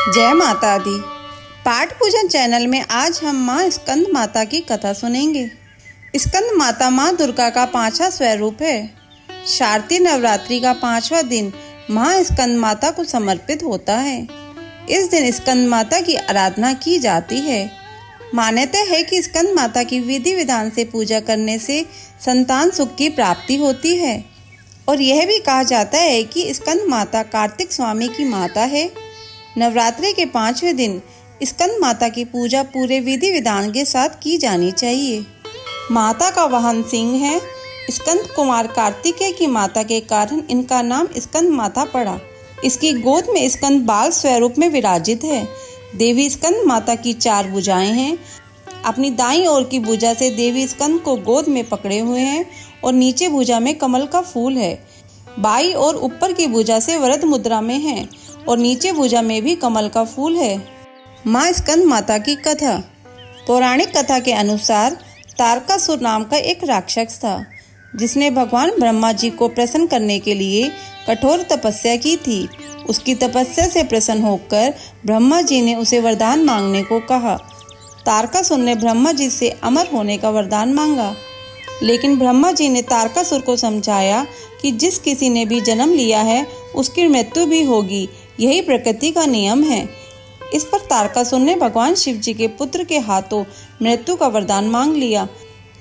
जय माता दी। पाठ पूजन चैनल में आज हम माँ स्कंद माता की कथा सुनेंगे। स्कंद माता माँ दुर्गा का 5वां स्वरूप है। शारदीय नवरात्रि का 5वां दिन माँ स्कंद माता को समर्पित होता है। इस दिन स्कंद माता की आराधना की जाती है। मान्यता है कि स्कंद माता की विधि विधान से पूजा करने से संतान सुख की प्राप्ति होती है और यह भी कहा जाता है कि स्कंद माता कार्तिक स्वामी की माता है। नवरात्रि के 5वें दिन स्कंद माता की पूजा पूरे विधि विधान के साथ की जानी चाहिए। माता का वाहन सिंह है। स्कंद कुमार कार्तिकेय की माता के कारण इनका नाम स्कंद माता पड़ा। इसकी गोद में स्कंद बाल स्वरूप में विराजित है। देवी स्कंद माता की 4 भुजाएं हैं। अपनी दाईं ओर की भुजा से देवी स्कंद को गोद में पकड़े हुए हैं और नीचे भुजा में कमल का फूल है। बाईं और ऊपर की भुजा से वरद मुद्रा में है और नीचे भुजा में भी कमल का फूल है। माँ स्कंद माता की कथा। पौराणिक कथा के अनुसार तारकासुर नाम का एक राक्षस था जिसने भगवान ब्रह्मा जी को प्रसन्न करने के लिए कठोर तपस्या की थी। उसकी तपस्या से प्रसन्न होकर ब्रह्मा जी ने उसे वरदान मांगने को कहा। तारकासुर ने ब्रह्मा जी से अमर होने का वरदान मांगा, लेकिन ब्रह्मा जी ने तारकासुर को समझाया कि जिस किसी ने भी जन्म लिया है उसकी मृत्यु भी होगी, यही प्रकृति का नियम है। इस पर तारकासुर ने भगवान शिव जी के पुत्र के हाथों मृत्यु का वरदान मांग लिया,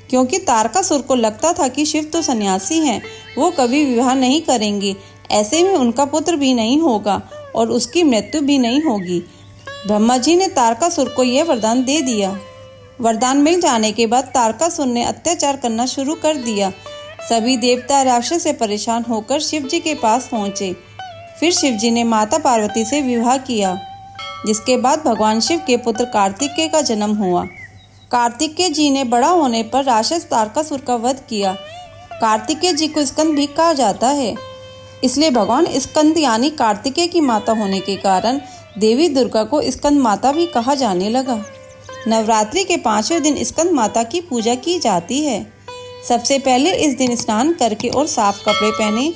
क्योंकि तारकासुर को लगता था कि शिव तो सन्यासी हैं, वो कभी विवाह नहीं करेंगे, ऐसे में उनका पुत्र भी नहीं होगा और उसकी मृत्यु भी नहीं होगी। ब्रह्मा जी ने तारकासुर को यह वरदान दे दिया। वरदान मिल जाने के बाद तारकासुर ने अत्याचार करना शुरू कर दिया। सभी देवता राक्षस से परेशान होकर शिव जी के पास पहुंचे। फिर शिव जी ने माता पार्वती से विवाह किया, जिसके बाद भगवान शिव के पुत्र कार्तिकेय का जन्म हुआ। कार्तिकेय जी ने बड़ा होने पर राक्षस तारकासुर का वध किया। कार्तिकेय जी को स्कंद भी कहा जाता है, इसलिए भगवान स्कंद यानी कार्तिकेय की माता होने के कारण देवी दुर्गा को स्कंद माता भी कहा जाने लगा। नवरात्रि के 5वें दिन स्कंद माता की पूजा की जाती है। सबसे पहले इस दिन स्नान करके और साफ कपड़े पहने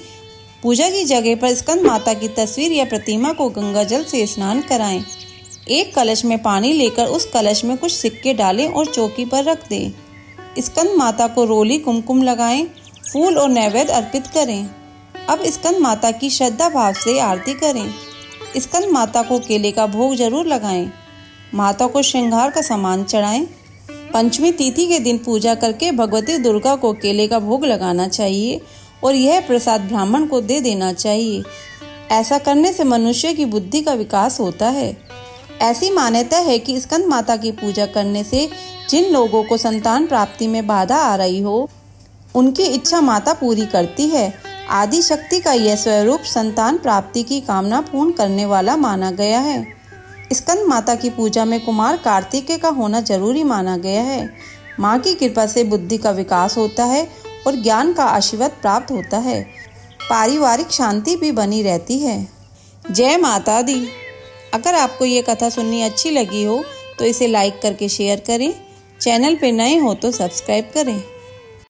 पूजा की जगह पर स्कंद माता की तस्वीर या प्रतिमा को गंगा जल से स्नान कराएं। एक कलश में पानी लेकर उस कलश में कुछ सिक्के डालें और चौकी पर रख दें। स्कंद माता को रोली कुमकुम लगाएं, फूल और नैवेद्य अर्पित करें। अब स्कंद माता की श्रद्धा भाव से आरती करें। स्कंद माता को केले का भोग जरूर लगाएं। माता को श्रृंगार का सामान चढ़ाएं। पंचमी तिथि के दिन पूजा करके भगवती दुर्गा को केले का भोग लगाना चाहिए और यह प्रसाद ब्राह्मण को दे देना चाहिए। ऐसा करने से मनुष्य की बुद्धि का विकास होता है। ऐसी मान्यता है कि स्कंद माता की पूजा करने से जिन लोगों को संतान प्राप्ति में बाधा आ रही हो, उनकी इच्छा माता पूरी करती है। आदि शक्ति का यह स्वरूप संतान प्राप्ति की कामना पूर्ण करने वाला माना गया है। स्कंद माता की पूजा में कुमार कार्तिकेय का होना जरूरी माना गया है। माँ की कृपा से बुद्धि का विकास होता है और ज्ञान का आशीर्वाद प्राप्त होता है। पारिवारिक शांति भी बनी रहती है। जय माता दी। अगर आपको ये कथा सुननी अच्छी लगी हो तो इसे लाइक करके शेयर करें। चैनल पे नए हो तो सब्सक्राइब करें।